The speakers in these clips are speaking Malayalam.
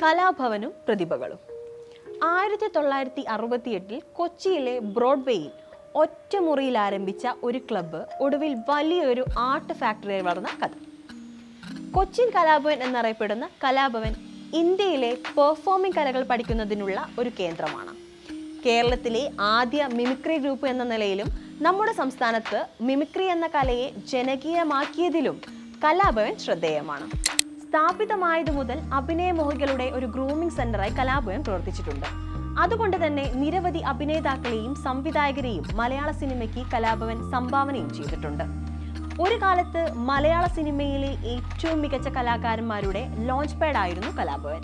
കലാഭവനും പ്രതിഭകളും. 1968 കൊച്ചിയിലെ ബ്രോഡ്വേയിൽ ഒറ്റമുറിയിൽ ആരംഭിച്ച ഒരു ക്ലബ്ബ് ഒടുവിൽ വലിയൊരു ആർട്ട് ഫാക്ടറിയായി വളർന്ന കഥ. കൊച്ചിൻ കലാഭവൻ എന്നറിയപ്പെടുന്ന കലാഭവൻ ഇന്ത്യയിലെ പെർഫോമിംഗ് കലകൾ പഠിക്കുന്നതിനുള്ള ഒരു കേന്ദ്രമാണ്. കേരളത്തിലെ ആദ്യ മിമിക്രി ഗ്രൂപ്പ് എന്ന നിലയിലും നമ്മുടെ സംസ്ഥാനത്ത് മിമിക്രി എന്ന കലയെ ജനകീയമാക്കിയതിലും കലാഭവൻ ശ്രദ്ധേയമാണ്. സ്ഥാപിതമായതു മുതൽ അഭിനയമോഹികളുടെ ഒരു ഗ്രൂമിംഗ് സെന്ററായി കലാഭവൻ പ്രവർത്തിച്ചിട്ടുണ്ട്. അതുകൊണ്ട് തന്നെ നിരവധി അഭിനേതാക്കളെയും സംവിധായകരെയും മലയാള സിനിമയ്ക്ക് കലാഭവൻ സംഭാവനയും ചെയ്തിട്ടുണ്ട്. ഒരു കാലത്ത് മലയാള സിനിമയിലെ ഏറ്റവും മികച്ച കലാകാരന്മാരുടെ ലോഞ്ച് പാഡ് ആയിരുന്നു കലാഭവൻ.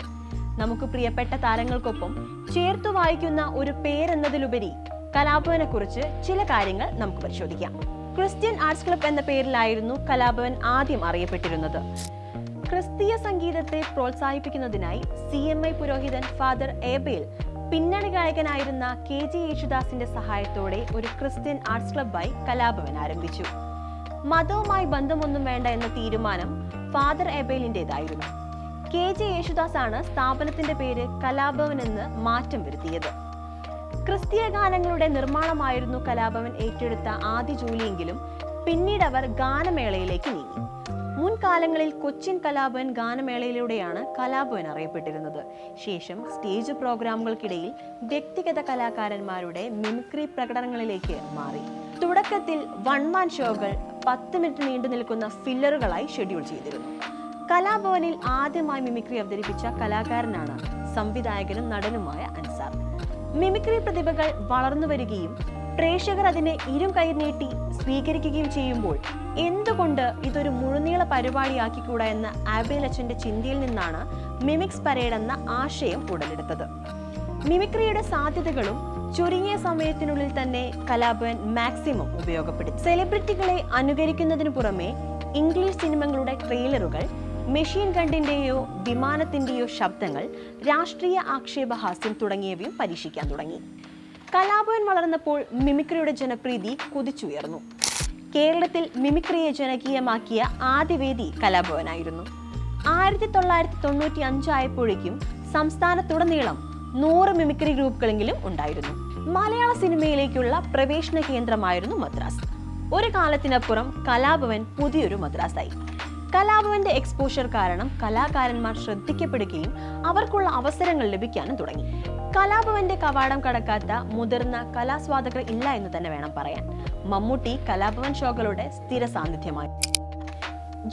നമുക്ക് പ്രിയപ്പെട്ട താരങ്ങൾക്കൊപ്പം ചേർത്തു വായിക്കുന്ന ഒരു പേരെന്നതിലുപരി കലാഭവനെ കുറിച്ച് ചില കാര്യങ്ങൾ നമുക്ക് പരിശോധിക്കാം. ക്രിസ്ത്യൻ ആർട്സ് ക്ലബ് എന്ന പേരിലായിരുന്നു കലാഭവൻ ആദ്യം അറിയപ്പെട്ടിരുന്നത്. ക്രിസ്തീയ സംഗീതത്തെ പ്രോത്സാഹിപ്പിക്കുന്നതിനായി CMI പുരോഹിതൻ ഫാദർ ഏബേൽ പിന്നണി ഗായകനായിരുന്ന KG യേശുദാസിന്റെ സഹായത്തോടെ ഒരു ക്രിസ്ത്യൻ ആർട്സ് ക്ലബ്ബായി കലാഭവൻ ആരംഭിച്ചു. മതവുമായി ബന്ധമൊന്നും വേണ്ട എന്ന തീരുമാനം ഫാദർ ഏബേലിൻ്റെതായിരുന്നു. KG യേശുദാസ് ആണ് സ്ഥാപനത്തിന്റെ പേര് കലാഭവൻ എന്ന് മാറ്റം വരുത്തിയത്. ക്രിസ്തീയ ഗാനങ്ങളുടെ നിർമ്മാണമായിരുന്നു കലാഭവൻ ഏറ്റെടുത്ത ആദ്യ ജോലിയെങ്കിലും പിന്നീട് അവർ ഗാനമേളയിലേക്ക് നീങ്ങി. മുൻകാലങ്ങളിൽ കൊച്ചിൻ കലാഭവൻ ഗാനമേളയിലൂടെയാണ് കലാഭവൻ അറിയപ്പെട്ടിരുന്നത്. ശേഷം സ്റ്റേജ് പ്രോഗ്രാമുകൾക്കിടയിൽ വ്യക്തിഗത കലാകാരന്മാരുടെ മിമിക്രി പ്രകടനങ്ങളിലേക്ക് മാറി. തുടക്കത്തിൽ വൺമാൻ ഷോകൾ 10 മിനിറ്റ് നീണ്ടു നിൽക്കുന്ന ഫില്ലറുകളായി ഷെഡ്യൂൾ ചെയ്തിരുന്നു. കലാഭവനിൽ ആദ്യമായി മിമിക്രി അവതരിപ്പിച്ച കലാകാരനാണ് സംവിധായകനും നടനുമായ അൻസാർ. മിമിക്രി പ്രതിഭകൾ വളർന്നു വരികയും പ്രേക്ഷകർ അതിനെ ഇരും കൈ നീട്ടി സ്വീകരിക്കുകയും ചെയ്യുമ്പോൾ എന്തുകൊണ്ട് ഇതൊരു മുഴുനീള പരിപാടിയാക്കിക്കൂടാ എന്ന ആബേൽ അച്ഛന്റെ ചിന്തയിൽ നിന്നാണ് മിമിക്സ് പരേഡ് എന്ന ആശയം ഉടലെടുത്തത്. മിമിക്രിയുടെ സാധ്യതകളും ചുരുങ്ങിയ സമയത്തിനുള്ളിൽ തന്നെ കലാഭവൻ മാക്സിമം ഉപയോഗപ്പെടുത്തി. സെലിബ്രിറ്റികളെ അനുകരിക്കുന്നതിനു പുറമെ ഇംഗ്ലീഷ് സിനിമകളുടെ ട്രെയിലറുകൾ, മെഷീൻ ഗണ്ണിന്റെയോ വിമാനത്തിന്റെയോ ശബ്ദങ്ങൾ, രാഷ്ട്രീയ ആക്ഷേപഹാസ്യം തുടങ്ങിയവയും പരീക്ഷിക്കാൻ തുടങ്ങി. കലാഭവൻ വളർന്നപ്പോൾ മിമിക്രിയുടെ ജനപ്രീതി കുതിച്ചുയർന്നു. കേരളത്തിൽ മിമിക്രിയെ ജനകീയമാക്കിയ ആദ്യ വേദി കലാഭവനായിരുന്നു. 1995 ആയപ്പോഴേക്കും സംസ്ഥാനത്തുടനീളം 100 മിമിക്രി ഗ്രൂപ്പുകളെങ്കിലും ഉണ്ടായിരുന്നു. മലയാള സിനിമയിലേക്കുള്ള പ്രവേശന കേന്ദ്രമായിരുന്നു മദ്രാസ്. ഒരു കാലത്തിനപ്പുറം കലാഭവൻ പുതിയൊരു മദ്രാസായി. കലാഭവന്റെ എക്സ്പോഷർ കാരണം കലാകാരന്മാർ ശ്രദ്ധിക്കപ്പെടുകയും അവർക്കുള്ള അവസരങ്ങൾ ലഭിക്കാനും തുടങ്ങി. കലാഭവന്റെ കവാടം കടക്കാത്ത മുതിർന്ന കലാസ്വാദകർ ഇല്ല എന്ന് തന്നെ വേണം പറയാൻ. മമ്മൂട്ടി കലാഭവൻ ഷോകളുടെ സ്ഥിര സാന്നിധ്യമായി.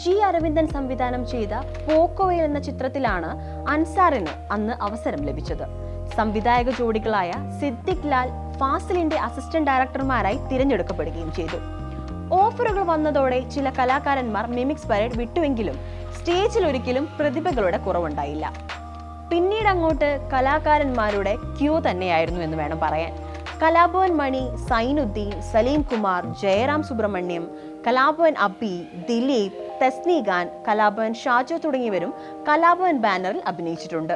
G. അരവിന്ദൻ സംവിധാനം ചെയ്ത പോക്കോവെയിൽ എന്ന ചിത്രത്തിലാണ് അൻസാറിന് അന്ന് അവസരം ലഭിച്ചത്. സംവിധായക ജോഡികളായ സിദ്ദിഖ് ലാൽ, ഫാസിലിന്റെ അസിസ്റ്റന്റ് ഡയറക്ടർമാരായി തിരഞ്ഞെടുക്കപ്പെടുകയും ചെയ്തു. ഓഫറുകൾ വന്നതോടെ ചില കലാകാരന്മാർ മിമിക്സ് പരേഡ് വിട്ടുവെങ്കിലും സ്റ്റേജിൽ ഒരിക്കലും പ്രതിഭകളുടെ കുറവുണ്ടായില്ല. പിന്നീട് അങ്ങോട്ട് കലാകാരന്മാരുടെ ക്യൂ തന്നെയായിരുന്നു എന്ന് വേണം പറയാൻ. കലാഭവൻ മണി, സൈനുദ്ദീൻ, സലീം കുമാർ, ജയറാം സുബ്രഹ്മണ്യം, കലാഭവൻ അബി, ദിലീപ്, തസ്നി ഖാൻ, കലാഭവൻ ഷാജോ തുടങ്ങിയവരും കലാഭവൻ ബാനറിൽ അഭിനയിച്ചിട്ടുണ്ട്.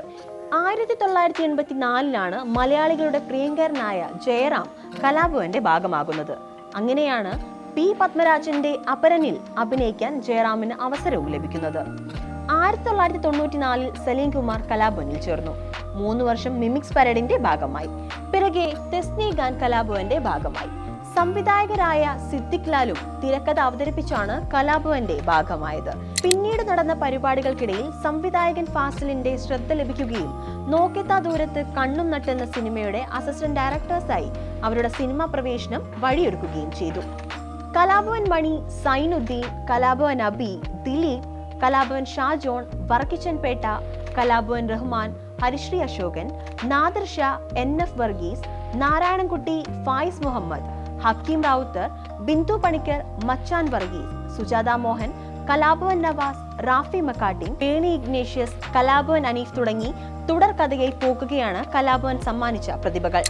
1984 മലയാളികളുടെ പ്രിയങ്കരനായ ജയറാം കലാഭവന്റെ ഭാഗമാകുന്നത്. അങ്ങനെയാണ് P. പത്മരാജന്റെ അപരനിൽ അഭിനയിക്കാൻ ജയറാമിന് അവസരവും ലഭിക്കുന്നത്. 1994 സലീം കുമാർ കലാഭവനിൽ ചേർന്നു. 3 വർഷം മിമിക്സ് പരേഡിന്റെ ഭാഗമായി. പിറകെ തസ്നി ഖാൻ കലാഭവന്റെ ഭാഗമായി. സംവിധായകരായ സിദ്ദിഖ് ലാലും തിരക്കഥ അവതരിപ്പിച്ചാണ് കലാഭവന്റെ ഭാഗമായത്. പിന്നീട് നടന്ന പരിപാടികൾക്കിടയിൽ സംവിധായകൻ ഫാസിലിന്റെ ശ്രദ്ധ ലഭിക്കുകയും നോക്കെത്താ ദൂരത്ത് കണ്ണും നട്ടെന്ന സിനിമയുടെ അസിസ്റ്റന്റ് ഡയറക്ടേഴ്സായി അവരുടെ സിനിമാ പ്രവേശനം വഴിയൊരുക്കുകയും ചെയ്തു. കലാഭവൻ മണി, സൈനുദ്ദീൻ, കലാഭവൻ അബി, ദിലീപ്, കലാഭവൻ ഷാജോൺ, വർക്കിച്ചൻ പേട്ട, കലാഭവൻ റഹ്മാൻ, ഹരിശ്രീ അശോകൻ, നാദിർ ഷാ, NF വർഗീസ്, നാരായണൻകുട്ടി, ഫായിസ് മുഹമ്മദ്, ഹക്കീം റാവുത്തർ, ബിന്ദു പണിക്കർ, മച്ചാൻ വർഗീസ്, സുജാത മോഹൻ, കലാഭവൻ നവാസ്, റാഫി മക്കാട്ടിൻ, പേണി ഇഗ്നേഷ്യസ്, കലാഭവൻ അനീഫ് തുടങ്ങി തുടർക്കഥയായി പോക്കുകയാണ് കലാഭവൻ സമ്മാനിച്ച പ്രതിഭകൾ.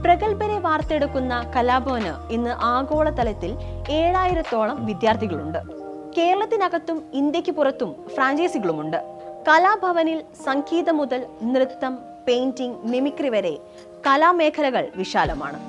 പ്രഗത്ഭരെ വാർത്തെടുക്കുന്ന കലാഭവന് ഇന്ന് ആഗോളതലത്തിൽ 7000-ഓളം വിദ്യാർത്ഥികളുണ്ട്. കേരളത്തിനകത്തും ഇന്ത്യക്ക് പുറത്തും ഫ്രാഞ്ചൈസികളുമുണ്ട്. കലാഭവനിൽ സംഗീതം മുതൽ നൃത്തം, പെയിന്റിംഗ്, മിമിക്രി വരെ കലാമേഖലകൾ വിശാലമാണ്.